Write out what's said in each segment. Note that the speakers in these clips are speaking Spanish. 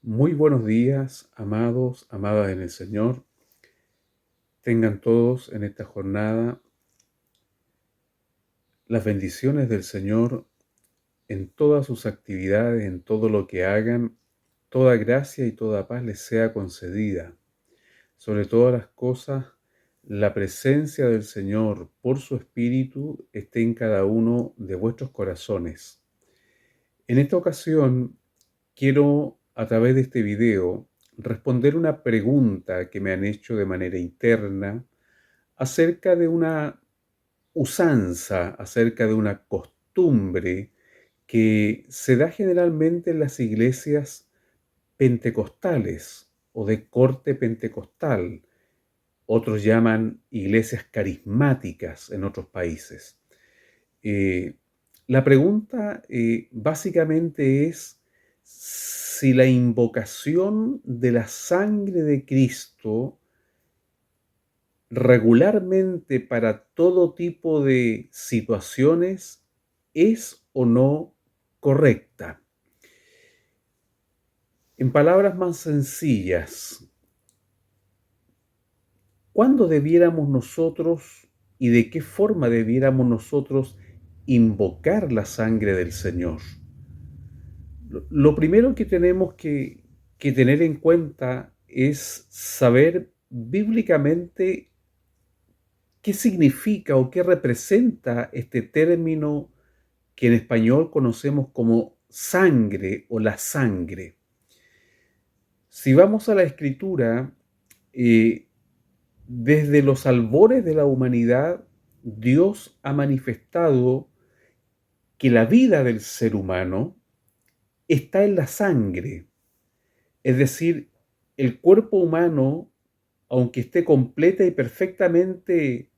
Muy buenos días, amados, amadas en el Señor. Tengan todos en esta jornada las bendiciones del Señor en todas sus actividades, en todo lo que hagan. Toda gracia y toda paz les sea concedida. Sobre todas las cosas, la presencia del Señor por su Espíritu esté en cada uno de vuestros corazones. En esta ocasión, quiero, a través de este video, responder una pregunta que me han hecho de manera interna acerca de una usanza, acerca de una costumbre que se da generalmente en las iglesias pentecostales o de corte pentecostal. Otros llaman iglesias carismáticas en otros países. Eh, la pregunta básicamente es si la invocación de la sangre de Cristo regularmente para todo tipo de situaciones es o no correcta. En palabras más sencillas, ¿cuándo debiéramos nosotros y de qué forma debiéramos nosotros invocar la sangre del Señor? Lo primero que tenemos que tener en cuenta es saber bíblicamente qué significa o qué representa este término que en español conocemos como sangre o la sangre. Si vamos a la Escritura, eh, desde los albores de la humanidad, Dios ha manifestado que la vida del ser humano está en la sangre. Es decir, el cuerpo humano, aunque esté completa y perfectamente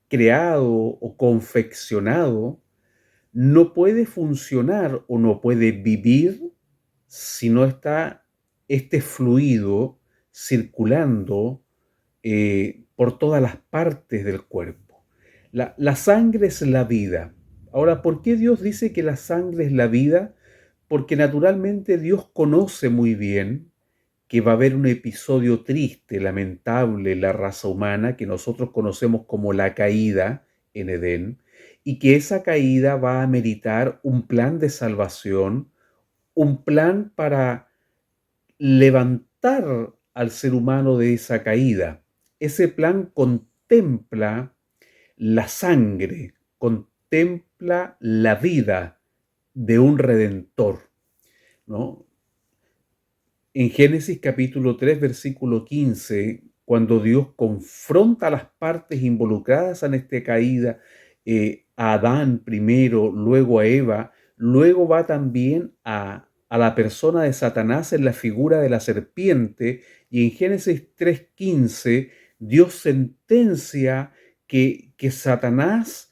creado o confeccionado, no puede funcionar o no puede vivir si no está este fluido circulando por todas las partes del cuerpo. La sangre es la vida. Ahora, ¿por qué Dios dice que la sangre es la vida? Porque naturalmente Dios conoce muy bien que va a haber un episodio triste, lamentable en la raza humana que nosotros conocemos como la caída en Edén, y que esa caída va a meritar un plan de salvación, un plan para levantar al ser humano de esa caída. Ese plan contempla la sangre, contempla la vida de un redentor, ¿no? En Génesis capítulo 3, versículo 15, cuando Dios confronta a las partes involucradas en esta caída, a Adán primero, luego a Eva, luego va también a la persona de Satanás en la figura de la serpiente, y en Génesis 3:15 Dios sentencia que Satanás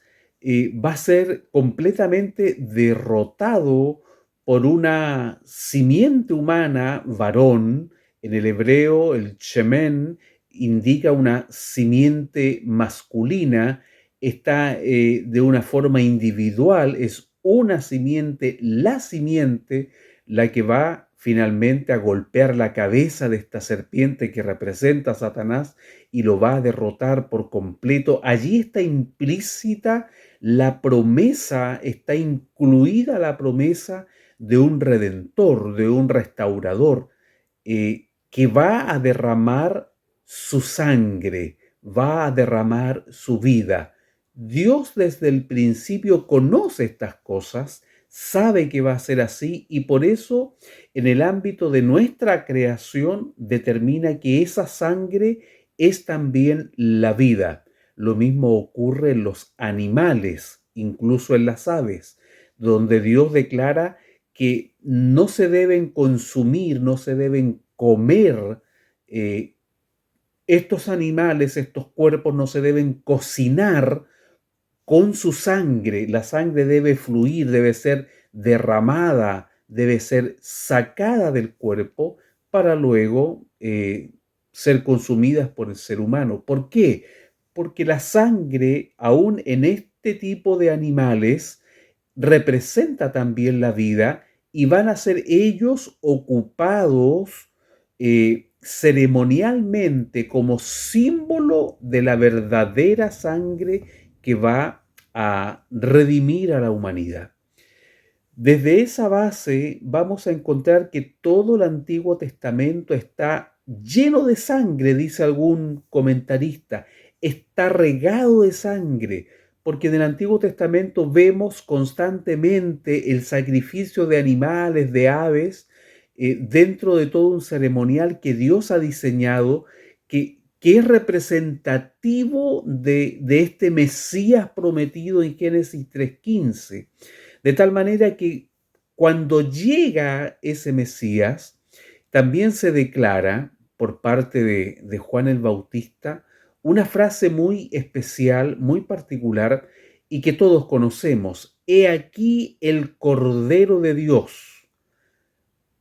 va a ser completamente derrotado por una simiente humana, varón. En el hebreo, el shemen indica una simiente masculina, está de una forma individual, es una simiente, la que va finalmente a golpear la cabeza de esta serpiente que representa a Satanás y lo va a derrotar por completo. Allí está implícita la promesa, está incluida la promesa de un redentor, de un restaurador, que va a derramar su sangre, va a derramar su vida. Dios desde el principio conoce estas cosas, sabe que va a ser así y por eso en el ámbito de nuestra creación determina que esa sangre es también la vida. Lo mismo ocurre en los animales, incluso en las aves, donde Dios declara que no se deben consumir, no se deben comer eh, estos animales, estos cuerpos no se deben cocinar con su sangre. La sangre debe fluir, debe ser derramada, debe ser sacada del cuerpo para luego ser consumidas por el ser humano. ¿Por qué? Porque la sangre, aún en este tipo de animales, representa también la vida y van a ser ellos ocupados ceremonialmente como símbolo de la verdadera sangre que va a redimir a la humanidad. Desde esa base vamos a encontrar que todo el Antiguo Testamento está lleno de sangre, dice algún comentarista, está regado de sangre, porque en el Antiguo Testamento vemos constantemente el sacrificio de animales, de aves, dentro de todo un ceremonial que Dios ha diseñado, que es representativo de este Mesías prometido en Génesis 3:15. De tal manera que cuando llega ese Mesías, también se declara por parte de Juan el Bautista una frase muy especial, muy particular y que todos conocemos. He aquí el Cordero de Dios.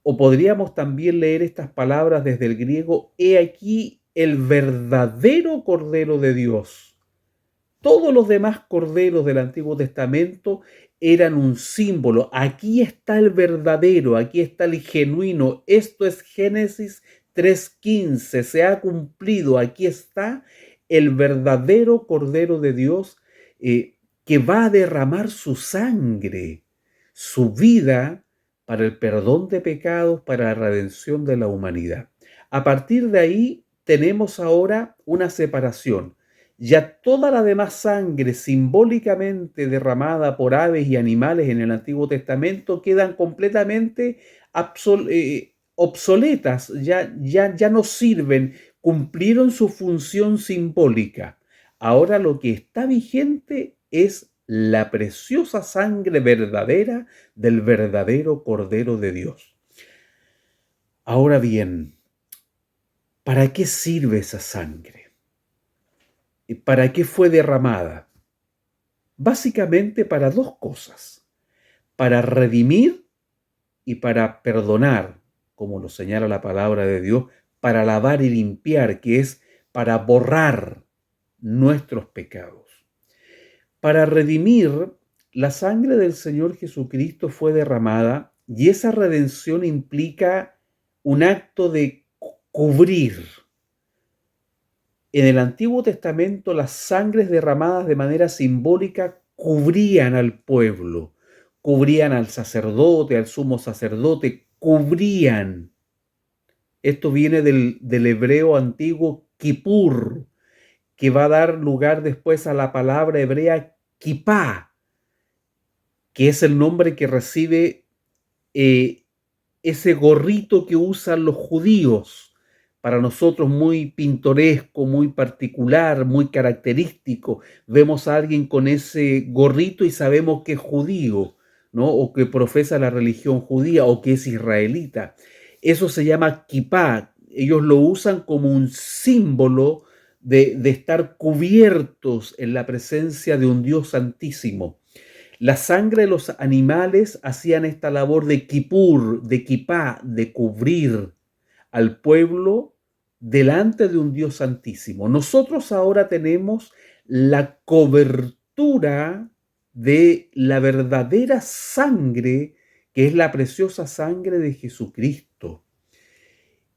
O podríamos también leer estas palabras desde el griego, he aquí el verdadero Cordero de Dios. Todos los demás corderos del Antiguo Testamento eran un símbolo. Aquí está el verdadero, aquí está el genuino. Esto es Génesis 3:15. Se ha cumplido. Aquí está el verdadero Cordero de Dios que va a derramar su sangre, su vida para el perdón de pecados, para la redención de la humanidad. A partir de ahí tenemos ahora una separación. Ya toda la demás sangre simbólicamente derramada por aves y animales en el Antiguo Testamento quedan completamente obsoletas, ya no sirven, cumplieron su función simbólica. Ahora lo que está vigente es la preciosa sangre verdadera del verdadero Cordero de Dios. Ahora bien, ¿para qué sirve esa sangre? ¿Para qué fue derramada? Básicamente para dos cosas: para redimir y para perdonar, como lo señala la palabra de Dios, para lavar y limpiar, que es para borrar nuestros pecados. Para redimir, la sangre del Señor Jesucristo fue derramada y esa redención implica un acto de cubrir. En el Antiguo Testamento, las sangres derramadas de manera simbólica cubrían al pueblo, cubrían al sacerdote, al sumo sacerdote, cubrían. Esto viene del hebreo antiguo kippur, que va a dar lugar después a la palabra hebrea kippá, que es el nombre que recibe ese gorrito que usan los judíos, para nosotros muy pintoresco, muy particular, muy característico. Vemos a alguien con ese gorrito y sabemos que es judío, ¿no? O que profesa la religión judía o que es israelita. Eso se llama kipá. Ellos lo usan como un símbolo de estar cubiertos en la presencia de un Dios santísimo. La sangre de los animales hacían esta labor de kippur, de kipá, de cubrir al pueblo delante de un Dios santísimo. Nosotros ahora tenemos la cobertura de la verdadera sangre, que es la preciosa sangre de Jesucristo.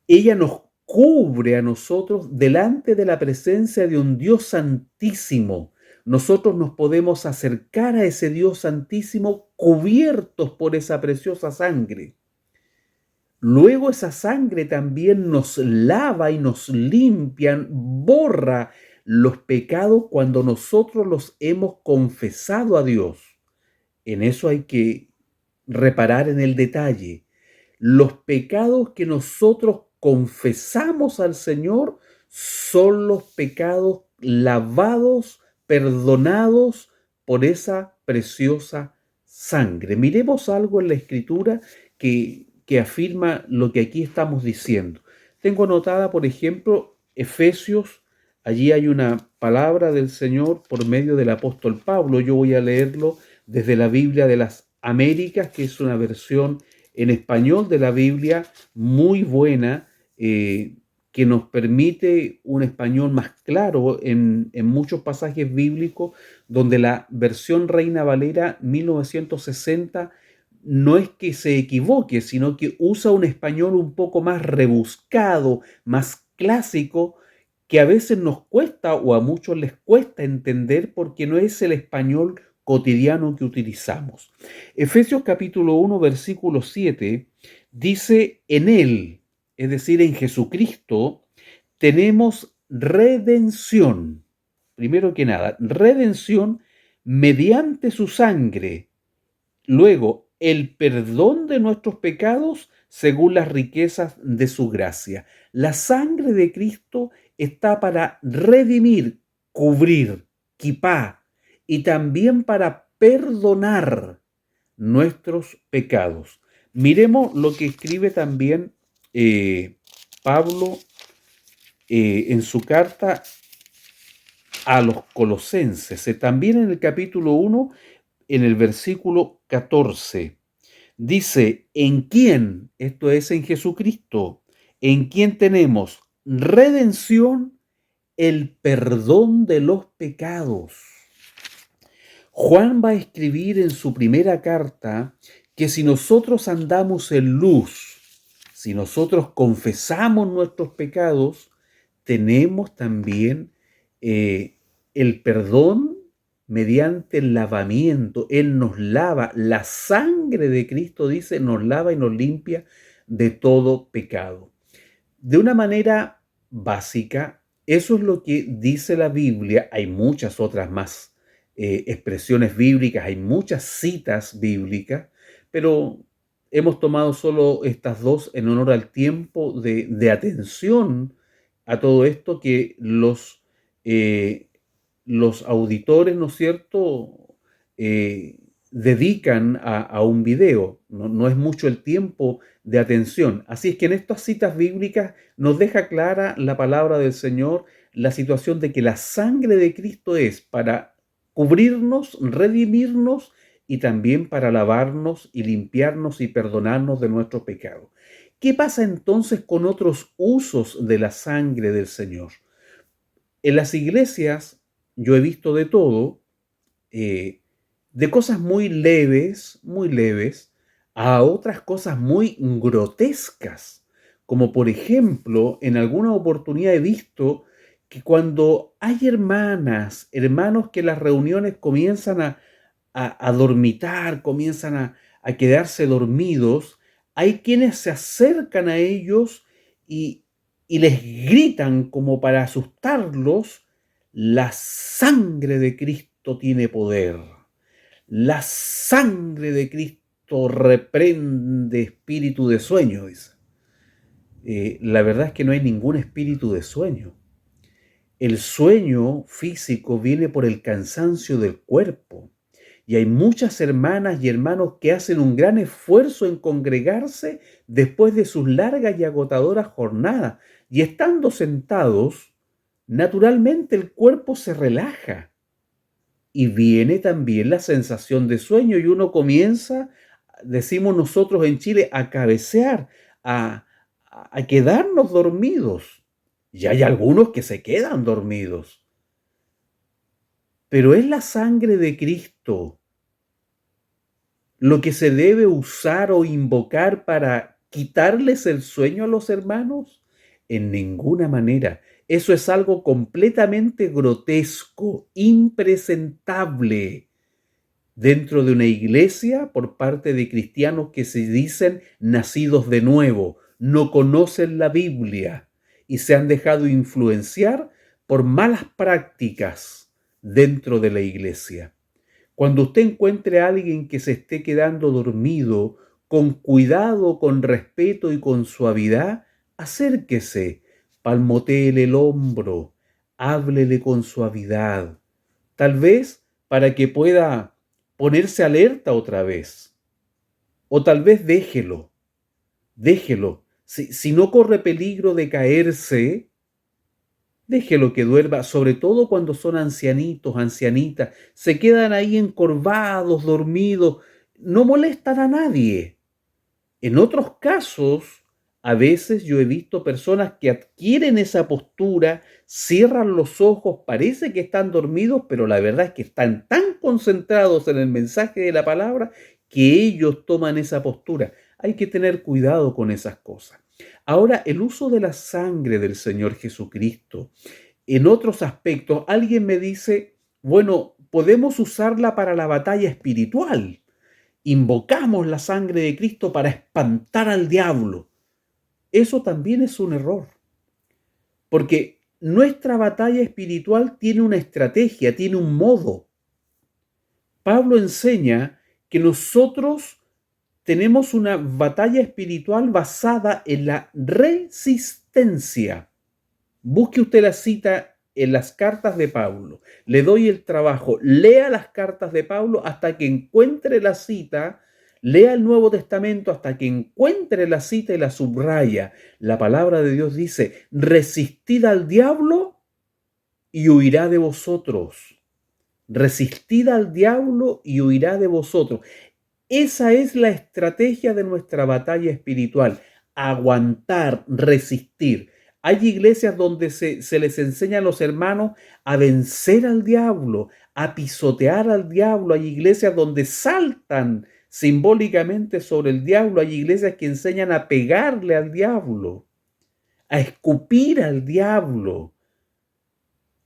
Ella nos cubre a nosotros delante de la presencia de un Dios santísimo. Nosotros nos podemos acercar a ese Dios santísimo cubiertos por esa preciosa sangre. Luego esa sangre también nos lava y nos limpia, borra los pecados cuando nosotros los hemos confesado a Dios. En eso hay que reparar en el detalle. Los pecados que nosotros confesamos al Señor son los pecados lavados, perdonados por esa preciosa sangre. Miremos algo en la Escritura que afirma lo que aquí estamos diciendo. Tengo anotada, por ejemplo, Efesios. Allí hay una palabra del Señor por medio del apóstol Pablo. Yo voy a leerlo desde la Biblia de las Américas, que es una versión en español de la Biblia muy buena, que nos permite un español más claro en muchos pasajes bíblicos, donde la versión Reina Valera 1960 no es que se equivoque, sino que usa un español un poco más rebuscado, más clásico, que a veces nos cuesta o a muchos les cuesta entender porque no es el español cotidiano que utilizamos. Efesios capítulo 1, versículo 7 dice: en Él, es decir, en Jesucristo, tenemos redención. Primero que nada, redención mediante su sangre. Luego, el perdón de nuestros pecados según las riquezas de su gracia. La sangre de Cristo está para redimir, cubrir, quipá, y también para perdonar nuestros pecados. Miremos lo que escribe también Pablo en su carta a los colosenses, también en el capítulo 1, en el versículo 14. Dice: en quién, esto es en Jesucristo, en quien tenemos redención, el perdón de los pecados. Juan va a escribir en su primera carta que si nosotros andamos en luz, si nosotros confesamos nuestros pecados, tenemos también el perdón mediante el lavamiento. Él nos lava, la sangre de Cristo, dice, nos lava y nos limpia de todo pecado. De una manera básica, eso es lo que dice la Biblia. Hay muchas otras más expresiones bíblicas, hay muchas citas bíblicas, pero hemos tomado solo estas dos en honor al tiempo de atención a todo esto que los auditores, ¿no es cierto?, dedican a un video. No es mucho el tiempo de atención. Así es que en estas citas bíblicas nos deja clara la palabra del Señor, la situación de que la sangre de Cristo es para cubrirnos, redimirnos y también para lavarnos y limpiarnos y perdonarnos de nuestro pecado. ¿Qué pasa entonces con otros usos de la sangre del Señor? En las iglesias yo he visto de todo, de cosas muy leves, a otras cosas muy grotescas. Como por ejemplo, en alguna oportunidad he visto que cuando hay hermanos que en las reuniones comienzan a dormitar, comienzan a quedarse dormidos, hay quienes se acercan a ellos y, y les gritan como para asustarlos: la sangre de Cristo tiene poder. La sangre de Cristo reprende espíritu de sueño, dice. La verdad es que no hay ningún espíritu de sueño. El sueño físico viene por el cansancio del cuerpo. Y hay muchas hermanas y hermanos que hacen un gran esfuerzo en congregarse después de sus largas y agotadoras jornadas. Y estando sentados, naturalmente el cuerpo se relaja. Y viene también la sensación de sueño y uno comienza, decimos nosotros en Chile, a cabecear, a quedarnos dormidos. Y hay algunos que se quedan dormidos. Pero es la sangre de Cristo lo que se debe usar o invocar para quitarles el sueño a los hermanos. En ninguna manera. Eso es algo completamente grotesco, impresentable dentro de una iglesia por parte de cristianos que se dicen nacidos de nuevo, no conocen la Biblia y se han dejado influenciar por malas prácticas dentro de la iglesia. Cuando usted encuentre a alguien que se esté quedando dormido, con cuidado, con respeto y con suavidad, acérquese, palmotéele el hombro, háblele con suavidad, tal vez para que pueda ponerse alerta otra vez. O tal vez déjelo. Si no corre peligro de caerse, déjelo que duerma, sobre todo cuando son ancianitos, ancianitas, se quedan ahí encorvados, dormidos, no molestan a nadie. En otros casos, a veces yo he visto personas que adquieren esa postura, cierran los ojos, parece que están dormidos, pero la verdad es que están tan concentrados en el mensaje de la palabra que ellos toman esa postura. Hay que tener cuidado con esas cosas. Ahora, el uso de la sangre del Señor Jesucristo, en otros aspectos, alguien me dice, bueno, podemos usarla para la batalla espiritual. Invocamos la sangre de Cristo para espantar al diablo. Eso también es un error, porque nuestra batalla espiritual tiene una estrategia, tiene un modo. Pablo enseña que nosotros tenemos una batalla espiritual basada en la resistencia. Busque usted la cita en las cartas de Pablo. Le doy el trabajo. Lea las cartas de Pablo hasta que encuentre la cita. Lea el Nuevo Testamento hasta que encuentre la cita y la subraya. La palabra de Dios dice, resistid al diablo y huirá de vosotros. Resistid al diablo y huirá de vosotros. Esa es la estrategia de nuestra batalla espiritual. Aguantar, resistir. Hay iglesias donde se les enseña a los hermanos a vencer al diablo, a pisotear al diablo. Hay iglesias donde saltan simbólicamente sobre el diablo. Hay iglesias que enseñan a pegarle al diablo, a escupir al diablo,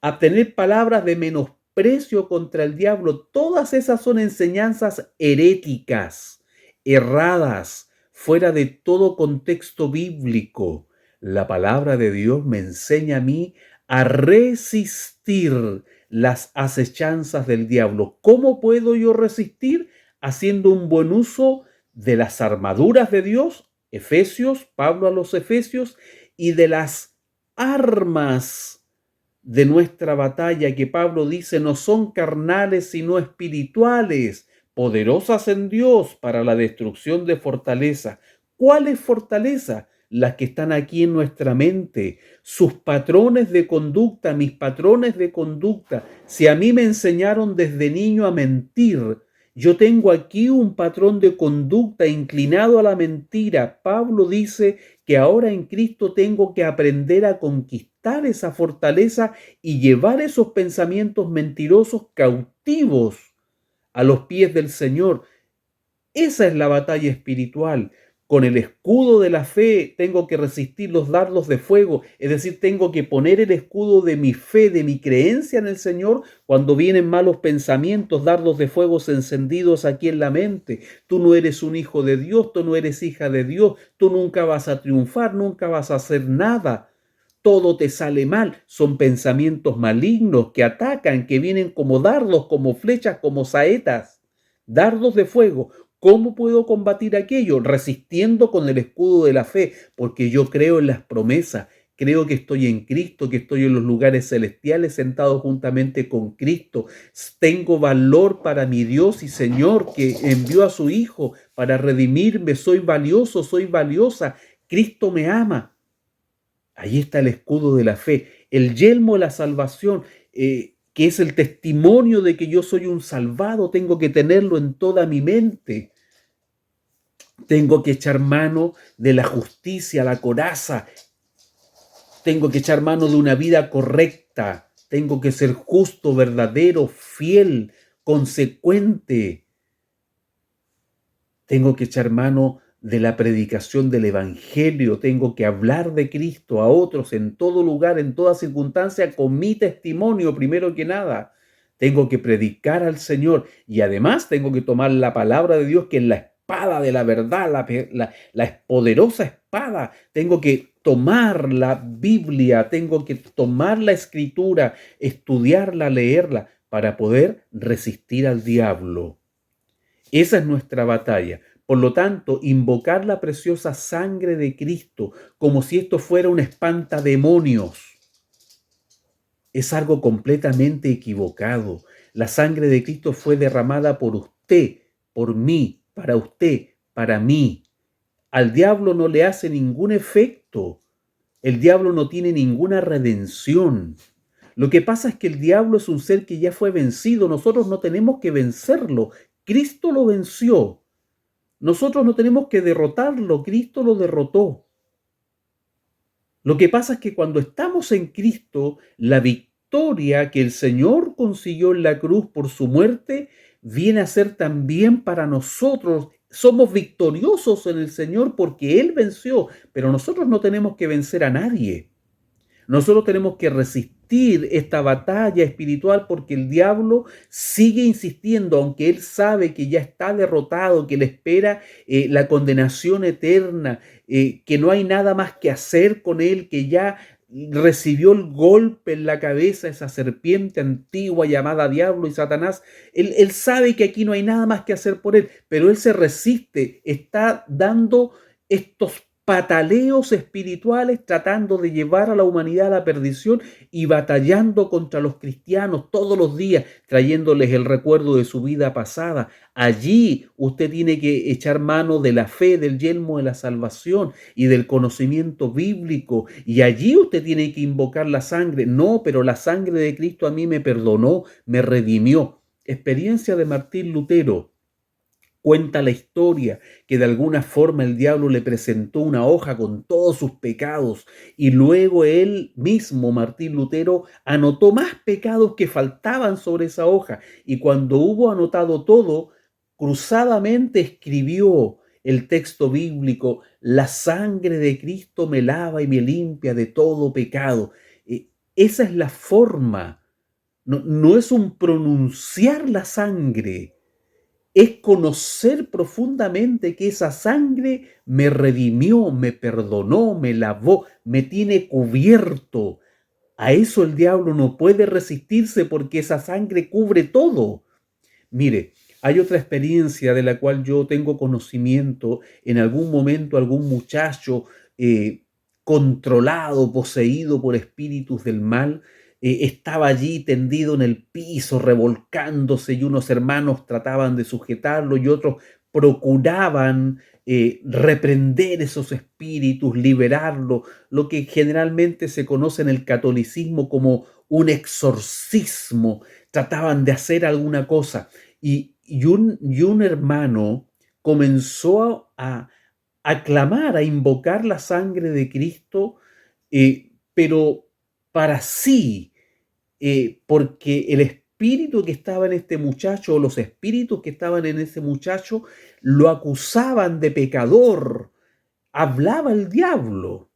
a tener palabras de menosprecio contra el diablo. Todas esas son enseñanzas heréticas, erradas, fuera de todo contexto bíblico. La palabra de Dios me enseña a mí a resistir las acechanzas del diablo. ¿Cómo puedo yo resistir? Haciendo un buen uso de las armaduras de Dios, Efesios, Pablo a los Efesios, y de las armas de nuestra batalla, que Pablo dice no son carnales sino espirituales, poderosas en Dios para la destrucción de fortaleza. ¿Cuáles fortaleza? Las que están aquí en nuestra mente, sus patrones de conducta, mis patrones de conducta. Si a mí me enseñaron desde niño a mentir, yo tengo aquí un patrón de conducta inclinado a la mentira. Pablo dice que ahora en Cristo tengo que aprender a conquistar esa fortaleza y llevar esos pensamientos mentirosos cautivos a los pies del Señor. Esa es la batalla espiritual. Con el escudo de la fe tengo que resistir los dardos de fuego, es decir, tengo que poner el escudo de mi fe, de mi creencia en el Señor cuando vienen malos pensamientos, dardos de fuego encendidos aquí en la mente. Tú no eres un hijo de Dios, tú no eres hija de Dios, tú nunca vas a triunfar, nunca vas a hacer nada. Todo te sale mal. Son pensamientos malignos que atacan, que vienen como dardos, como flechas, como saetas, dardos de fuego. ¿Cómo puedo combatir aquello? Resistiendo con el escudo de la fe, porque yo creo en las promesas, creo que estoy en Cristo, que estoy en los lugares celestiales sentado juntamente con Cristo. Tengo valor para mi Dios y Señor que envió a su Hijo para redimirme. Soy valioso, soy valiosa. Cristo me ama. Ahí está el escudo de la fe, el yelmo de la salvación, que es el testimonio de que yo soy un salvado. Tengo que tenerlo en toda mi mente. Tengo que echar mano de la justicia, la coraza. Tengo que echar mano de una vida correcta. Tengo que ser justo, verdadero, fiel, consecuente. Tengo que echar mano de la predicación del Evangelio. Tengo que hablar de Cristo a otros en todo lugar, en toda circunstancia, con mi testimonio primero que nada. Tengo que predicar al Señor y además tengo que tomar la palabra de Dios, que es la espada de la verdad, la poderosa espada. Tengo que tomar la Biblia, tengo que tomar la Escritura, estudiarla, leerla, para poder resistir al diablo. Esa es nuestra batalla. Por lo tanto, invocar la preciosa sangre de Cristo como si esto fuera un espantademonios es algo completamente equivocado. La sangre de Cristo fue derramada por usted, por mí, para mí. Al diablo no le hace ningún efecto. El diablo no tiene ninguna redención. Lo que pasa es que el diablo es un ser que ya fue vencido. Nosotros no tenemos que vencerlo. Cristo lo venció. Nosotros no tenemos que derrotarlo. Cristo lo derrotó. Lo que pasa es que cuando estamos en Cristo, la victoria que el Señor consiguió en la cruz por su muerte viene a ser también para nosotros. Somos victoriosos en el Señor porque Él venció, pero nosotros no tenemos que vencer a nadie. Nosotros tenemos que resistir esta batalla espiritual porque el diablo sigue insistiendo, aunque él sabe que ya está derrotado, que le espera la condenación eterna, que no hay nada más que hacer con él, que ya recibió el golpe en la cabeza esa serpiente antigua llamada diablo y Satanás. Él sabe que aquí no hay nada más que hacer por él, pero él se resiste, está dando estos pataleos espirituales tratando de llevar a la humanidad a la perdición y batallando contra los cristianos todos los días, trayéndoles el recuerdo de su vida pasada. Allí usted tiene que echar mano de la fe, del yelmo de la salvación y del conocimiento bíblico. Y allí usted tiene que invocar la sangre. No, pero la sangre de Cristo a mí me perdonó, me redimió. Experiencia de Martín Lutero. Cuenta la historia que de alguna forma el diablo le presentó una hoja con todos sus pecados y luego él mismo, Martín Lutero, anotó más pecados que faltaban sobre esa hoja y cuando hubo anotado todo, cruzadamente escribió el texto bíblico: la sangre de Cristo me lava y me limpia de todo pecado. Esa es la forma, no es un pronunciar la sangre, es conocer profundamente que esa sangre me redimió, me perdonó, me lavó, me tiene cubierto. A eso el diablo no puede resistirse porque esa sangre cubre todo. Mire, hay otra experiencia de la cual yo tengo conocimiento. En algún momento algún muchacho controlado, poseído por espíritus del mal, estaba allí tendido en el piso, revolcándose, y unos hermanos trataban de sujetarlo y otros procuraban reprender esos espíritus, liberarlo, lo que generalmente se conoce en el catolicismo como un exorcismo. Trataban de hacer alguna cosa y un hermano comenzó a clamar, a invocar la sangre de Cristo, pero para sí, porque el espíritu que estaba en este muchacho, o los espíritus que estaban en ese muchacho, lo acusaban de pecador. Hablaba el diablo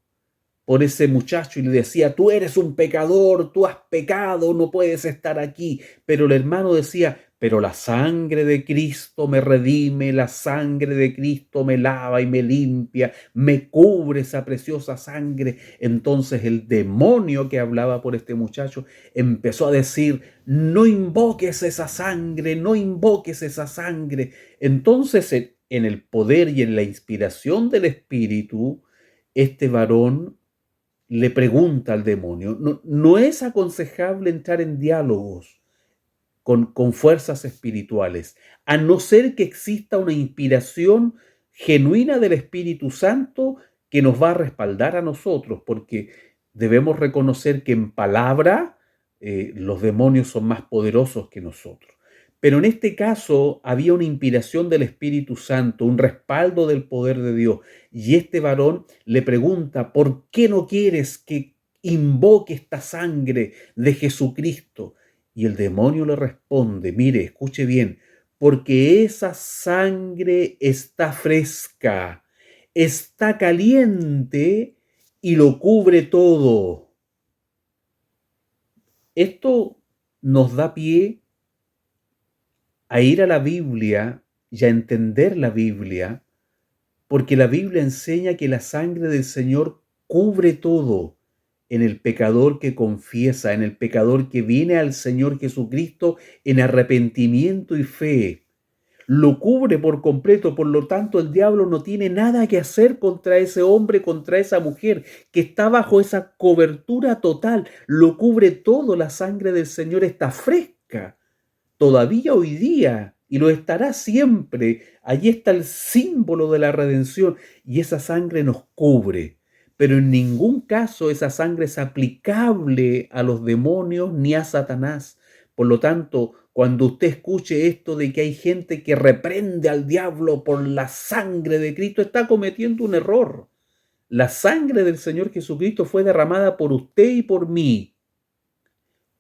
por ese muchacho y le decía: tú eres un pecador, tú has pecado, no puedes estar aquí. Pero el hermano decía: pero la sangre de Cristo me redime, la sangre de Cristo me lava y me limpia, me cubre esa preciosa sangre. Entonces el demonio que hablaba por este muchacho empezó a decir: no invoques esa sangre, no invoques esa sangre. Entonces, en el poder y en la inspiración del Espíritu, este varón le pregunta al demonio. No es aconsejable entrar en diálogos con fuerzas espirituales, a no ser que exista una inspiración genuina del Espíritu Santo que nos va a respaldar a nosotros, porque debemos reconocer que en palabra los demonios son más poderosos que nosotros. Pero en este caso había una inspiración del Espíritu Santo, un respaldo del poder de Dios. Y este varón le pregunta: ¿por qué no quieres que invoque esta sangre de Jesucristo? Y el demonio le responde: mire, escuche bien, porque esa sangre está fresca, está caliente y lo cubre todo. Esto nos da pie a ir a la Biblia y a entender la Biblia, porque la Biblia enseña que la sangre del Señor cubre todo en el pecador que confiesa, en el pecador que viene al Señor Jesucristo en arrepentimiento y fe. Lo cubre por completo, por lo tanto el diablo no tiene nada que hacer contra ese hombre, contra esa mujer que está bajo esa cobertura total. Lo cubre todo, la sangre del Señor está fresca todavía hoy día y lo estará siempre. Allí está el símbolo de la redención y esa sangre nos cubre. Pero en ningún caso esa sangre es aplicable a los demonios ni a Satanás. Por lo tanto, cuando usted escuche esto de que hay gente que reprende al diablo por la sangre de Cristo, está cometiendo un error. La sangre del Señor Jesucristo fue derramada por usted y por mí.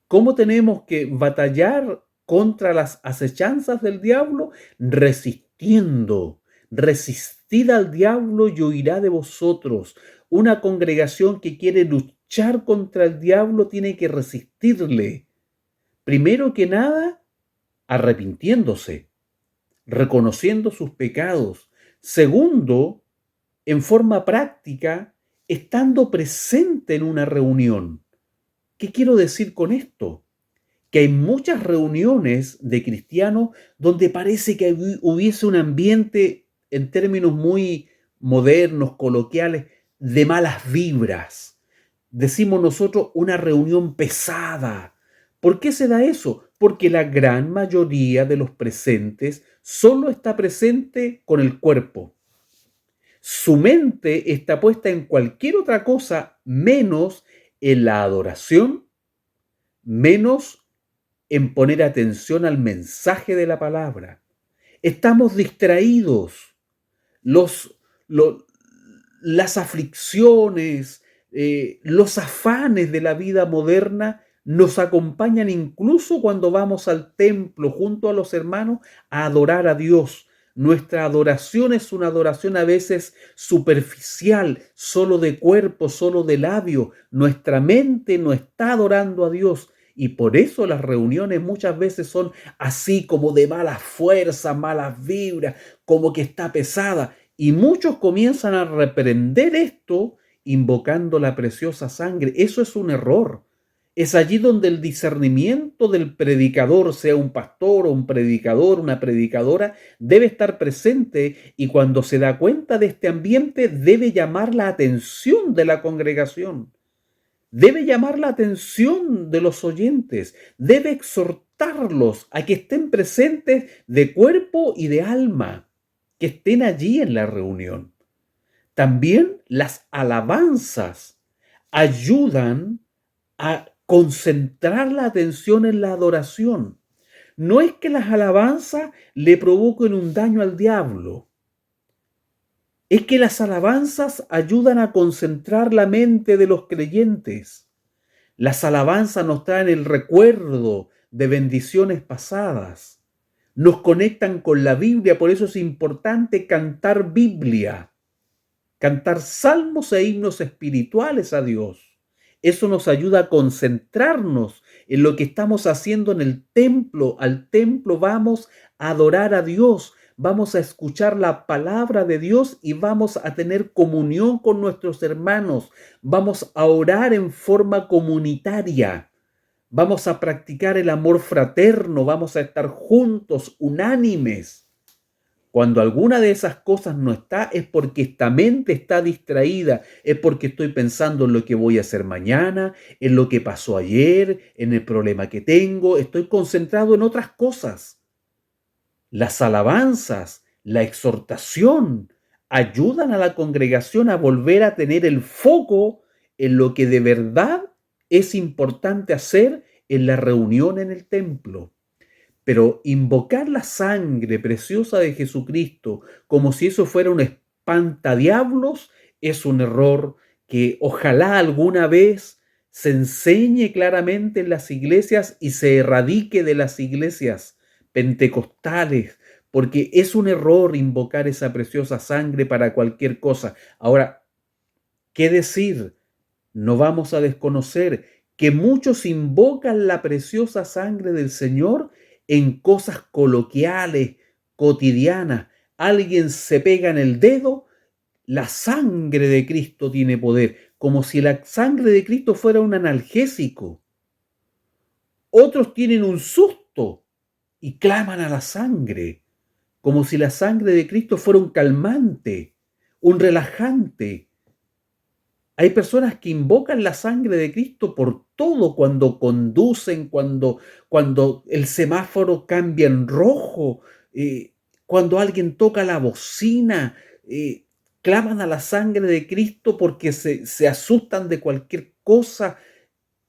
¿Cómo tenemos que batallar contra las acechanzas del diablo? Resistiendo. Resistid al diablo y huirá de vosotros. Una congregación que quiere luchar contra el diablo tiene que resistirle. Primero que nada, arrepintiéndose, reconociendo sus pecados. Segundo, en forma práctica, estando presente en una reunión. ¿Qué quiero decir con esto? Que hay muchas reuniones de cristianos donde parece que hubiese un ambiente, en términos muy modernos, coloquiales, de malas vibras. Decimos nosotros una reunión pesada. ¿Por qué se da eso? Porque la gran mayoría de los presentes solo está presente con el cuerpo. Su mente está puesta en cualquier otra cosa menos en la adoración, menos en poner atención al mensaje de la palabra. Estamos distraídos. Los, lo- las aflicciones, los afanes de la vida moderna nos acompañan incluso cuando vamos al templo junto a los hermanos a adorar a Dios. Nuestra adoración es una adoración a veces superficial, solo de cuerpo, solo de labio. Nuestra mente no está adorando a Dios. Y por eso las reuniones muchas veces son así como de mala fuerza, malas vibras, como que está pesada. Y muchos comienzan a reprender esto invocando la preciosa sangre. Eso es un error. Es allí donde el discernimiento del predicador, sea un pastor o un predicador, una predicadora, debe estar presente, y cuando se da cuenta de este ambiente debe llamar la atención de la congregación, debe llamar la atención de los oyentes, debe exhortarlos a que estén presentes de cuerpo y de alma, que estén allí en la reunión. También las alabanzas ayudan a concentrar la atención en la adoración. No es que las alabanzas le provoquen un daño al diablo, es que las alabanzas ayudan a concentrar la mente de los creyentes. Las alabanzas nos traen el recuerdo de bendiciones pasadas, nos conectan con la Biblia. Por eso es importante cantar Biblia, cantar salmos e himnos espirituales a Dios. Eso nos ayuda a concentrarnos en lo que estamos haciendo en el templo. Al templo vamos a adorar a Dios, vamos a escuchar la palabra de Dios y vamos a tener comunión con nuestros hermanos. Vamos a orar en forma comunitaria. Vamos a practicar el amor fraterno, vamos a estar juntos, unánimes. Cuando alguna de esas cosas no está, es porque esta mente está distraída, es porque estoy pensando en lo que voy a hacer mañana, en lo que pasó ayer, en el problema que tengo, estoy concentrado en otras cosas. Las alabanzas, la exhortación, ayudan a la congregación a volver a tener el foco en lo que de verdad es importante hacer en la reunión en el templo. Pero invocar la sangre preciosa de Jesucristo como si eso fuera un espantadiablos es un error que ojalá alguna vez se enseñe claramente en las iglesias y se erradique de las iglesias pentecostales, porque es un error invocar esa preciosa sangre para cualquier cosa. Ahora, ¿qué decir? No vamos a desconocer que muchos invocan la preciosa sangre del Señor en cosas coloquiales, cotidianas. Alguien se pega en el dedo, la sangre de Cristo tiene poder, como si la sangre de Cristo fuera un analgésico. Otros tienen un susto y claman a la sangre, como si la sangre de Cristo fuera un calmante, un relajante. Hay personas que invocan la sangre de Cristo por todo, cuando conducen, cuando el semáforo cambia en rojo, cuando alguien toca la bocina, claman a la sangre de Cristo porque se asustan de cualquier cosa.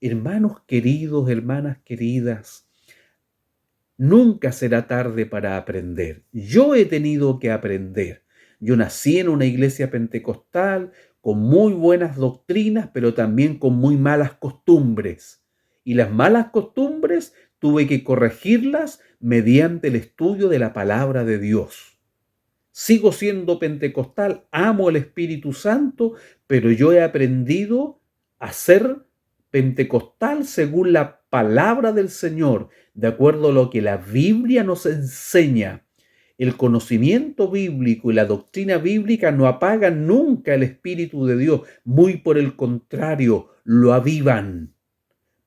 Hermanos queridos, hermanas queridas, nunca será tarde para aprender. Yo he tenido que aprender. Yo nací en una iglesia pentecostal con muy buenas doctrinas, pero también con muy malas costumbres. Y las malas costumbres tuve que corregirlas mediante el estudio de la palabra de Dios. Sigo siendo pentecostal, amo el Espíritu Santo, pero yo he aprendido a ser pentecostal según la palabra del Señor, de acuerdo a lo que la Biblia nos enseña. El conocimiento bíblico y la doctrina bíblica no apagan nunca el Espíritu de Dios, muy por el contrario, lo avivan,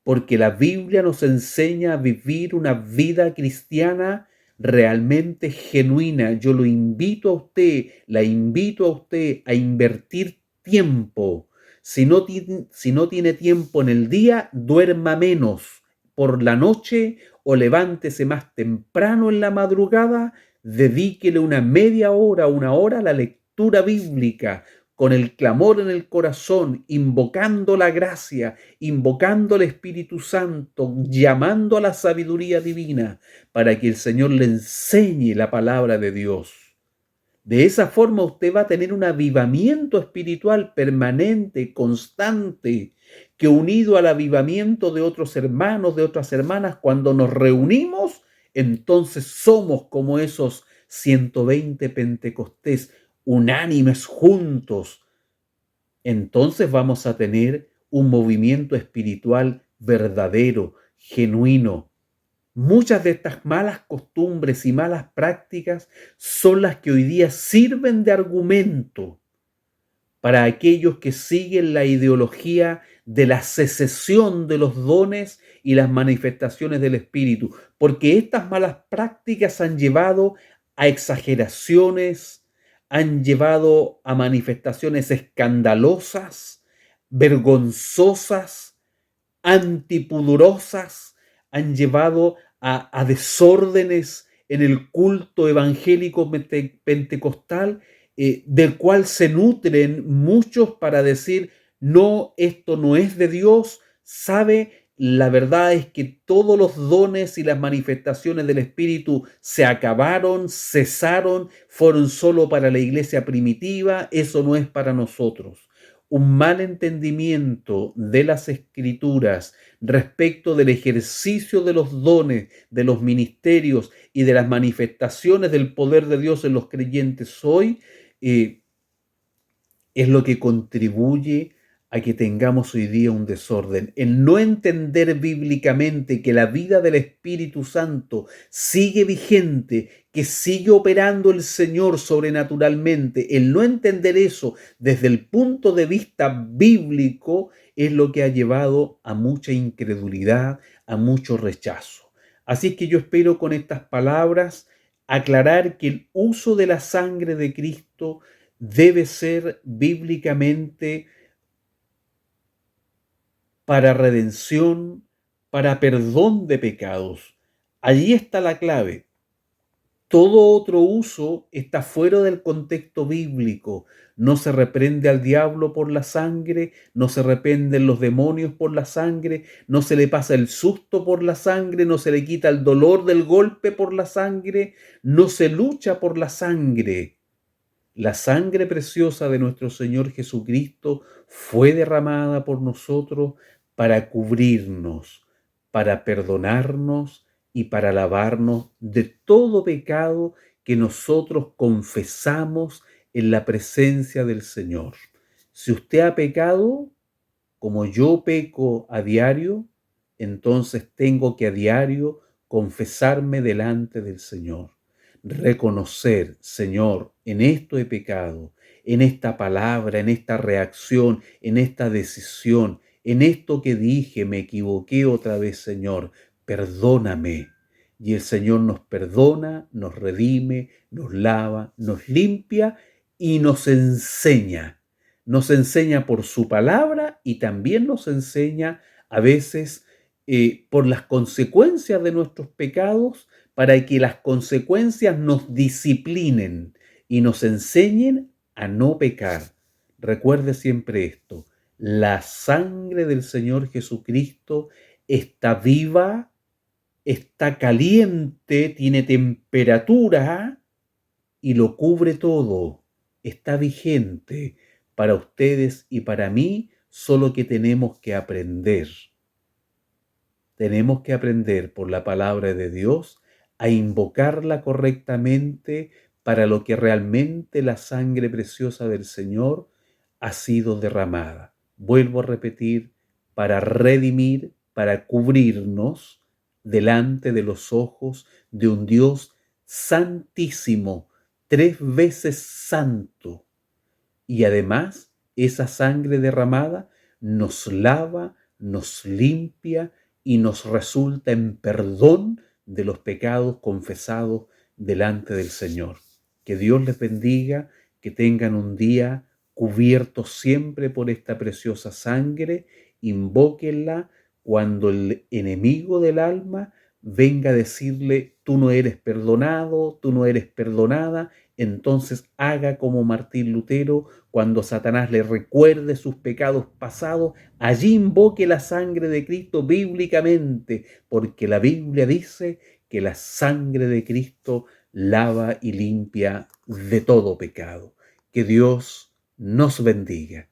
porque la Biblia nos enseña a vivir una vida cristiana realmente genuina. Yo lo invito a usted, la invito a usted a invertir tiempo. Si no tiene tiempo en el día, duerma menos por la noche o levántese más temprano en la madrugada, dedíquele una media hora, una hora a la lectura bíblica, con el clamor en el corazón, invocando la gracia, invocando al Espíritu Santo, llamando a la sabiduría divina, para que el Señor le enseñe la palabra de Dios. De esa forma usted va a tener un avivamiento espiritual permanente, constante, que unido al avivamiento de otros hermanos, de otras hermanas, cuando nos reunimos, entonces somos como esos 120 Pentecostés, unánimes juntos. Entonces vamos a tener un movimiento espiritual verdadero, genuino. Muchas de estas malas costumbres y malas prácticas son las que hoy día sirven de argumento para aquellos que siguen la ideología de la secesión de los dones y las manifestaciones del Espíritu, porque estas malas prácticas han llevado a exageraciones, han llevado a manifestaciones escandalosas, vergonzosas, antipudorosas, han llevado a desórdenes en el culto evangélico pentecostal, del cual se nutren muchos para decir, no, esto no es de Dios. Sabe, la verdad es que todos los dones y las manifestaciones del Espíritu se acabaron, cesaron, fueron solo para la iglesia primitiva, eso no es para nosotros. Un mal entendimiento de las Escrituras respecto del ejercicio de los dones, de los ministerios y de las manifestaciones del poder de Dios en los creyentes hoy, es lo que contribuye a que tengamos hoy día un desorden. El no entender bíblicamente que la vida del Espíritu Santo sigue vigente, que sigue operando el Señor sobrenaturalmente, el no entender eso desde el punto de vista bíblico es lo que ha llevado a mucha incredulidad, a mucho rechazo. Así que yo espero con estas palabras aclarar que el uso de la sangre de Cristo debe ser bíblicamente para redención, para perdón de pecados. Allí está la clave. Todo otro uso está fuera del contexto bíblico. No se reprende al diablo por la sangre, no se reprenden los demonios por la sangre, no se le pasa el susto por la sangre, no se le quita el dolor del golpe por la sangre, no se lucha por la sangre. La sangre preciosa de nuestro Señor Jesucristo fue derramada por nosotros para cubrirnos, para perdonarnos y para lavarnos de todo pecado que nosotros confesamos en la presencia del Señor. Si usted ha pecado, como yo peco a diario, entonces tengo que a diario confesarme delante del Señor. Reconocer, Señor, en esto he pecado, en esta palabra, en esta reacción, en esta decisión, en esto que dije, me equivoqué otra vez, Señor, perdóname. Y el Señor nos perdona, nos redime, nos lava, nos limpia y nos enseña. Nos enseña por su palabra y también nos enseña a veces por las consecuencias de nuestros pecados, para que las consecuencias nos disciplinen y nos enseñen a no pecar. Recuerde siempre esto: la sangre del Señor Jesucristo está viva, está caliente, tiene temperatura y lo cubre todo. Está vigente para ustedes y para mí, solo que tenemos que aprender Tenemos que aprender por la palabra de Dios a invocarla correctamente para lo que realmente la sangre preciosa del Señor ha sido derramada. Vuelvo a repetir, para redimir, para cubrirnos delante de los ojos de un Dios santísimo, 3 veces santo. Y además, esa sangre derramada nos lava, nos limpia y nos resulta en perdón de los pecados confesados delante del Señor. Que Dios les bendiga, que tengan un día cubierto siempre por esta preciosa sangre. Invóquenla cuando el enemigo del alma venga a decirle: tú no eres perdonado, tú no eres perdonada. Entonces haga como Martín Lutero: cuando Satanás le recuerde sus pecados pasados, allí invoque la sangre de Cristo bíblicamente, porque la Biblia dice que la sangre de Cristo lava y limpia de todo pecado. Que Dios nos bendiga.